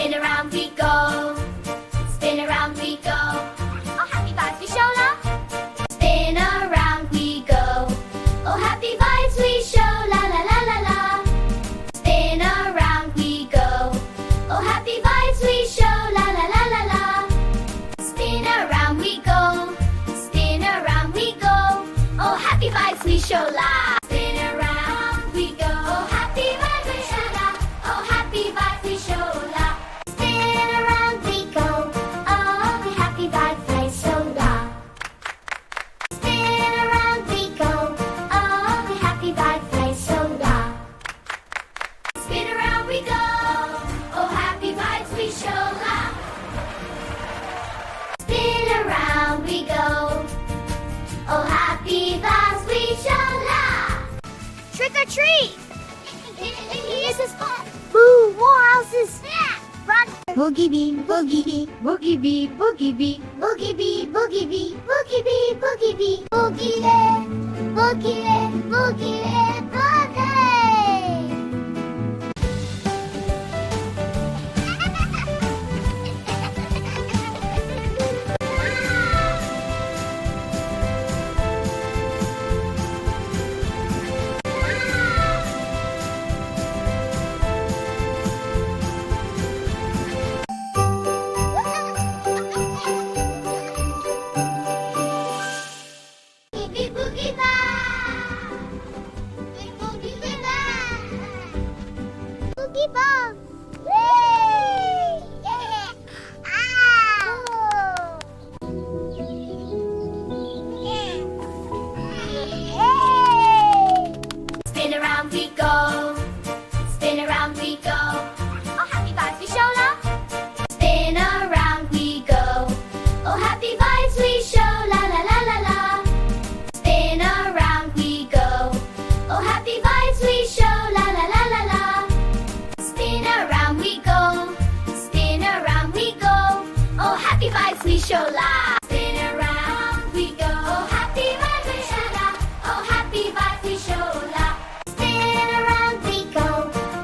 Spin around we go. Spin around we go. Oh, happy vibes we show la. Spin around we go. Oh, happy vibes we show la la la la la. Spin around we go. Oh, happy vibes we show la la la la la. Spin around we go. Spin around we go. Oh, happy vibes we show la. Spin around we go. Oh, happy vibes we show la. Oh, happy vibes we show la. Spin around we go. Oh, the happy vibes we show la. Spin around we go. Oh, the happy vibes we show la. Spin around we go. Oh, happy vibes we show la. Spin around we go. Oh, happy vibes we show la. Trick or treat! This is fun. Boo! More houses. Yeah. Run! Boogie bee, boogie bee, boogie bee, boogie bee, boogie bee, boogie bee, boogie bee, boogie bee, boogie le, boogie le, boogie le, boogie. Boogie boogie bang! Boogie boogie bang! Boogie bang! Yay! Yeah! Hey! Spin around we go. Spin around we go. Oh, happy vibes we show la. Spin around we go. Oh, happy vibes we show la la la la la. Spin around we go. Oh, happy vibes we show la la la la la. Spin around we go. Spin around we go. Oh, happy vibes we show la. Spin around we go. Oh, happy vibes we show la. Oh, happy vibes we show la. Spin around we go.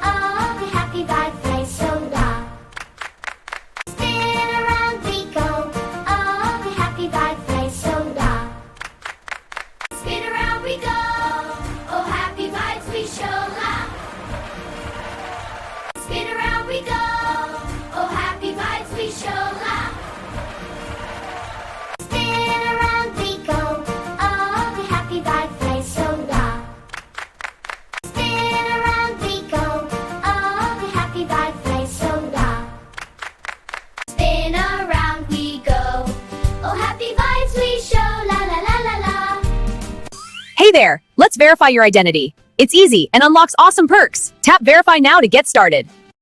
Oh, the happy vibes we show la. Spin around we go. Oh, the happy vibes we show la. Spin around we go. Oh, happy vibes we show la. Spin around we go. Oh, happy vibes we show la. Spin around we go. Oh, the happy vibes we show la. Spin around we go. Oh, the happy vibes we show la. Spin around we go. Oh, happy vibes we show la la la la la. Hey there, let's verify your identity. It's easy and unlocks awesome perks. Tap verify now to get started.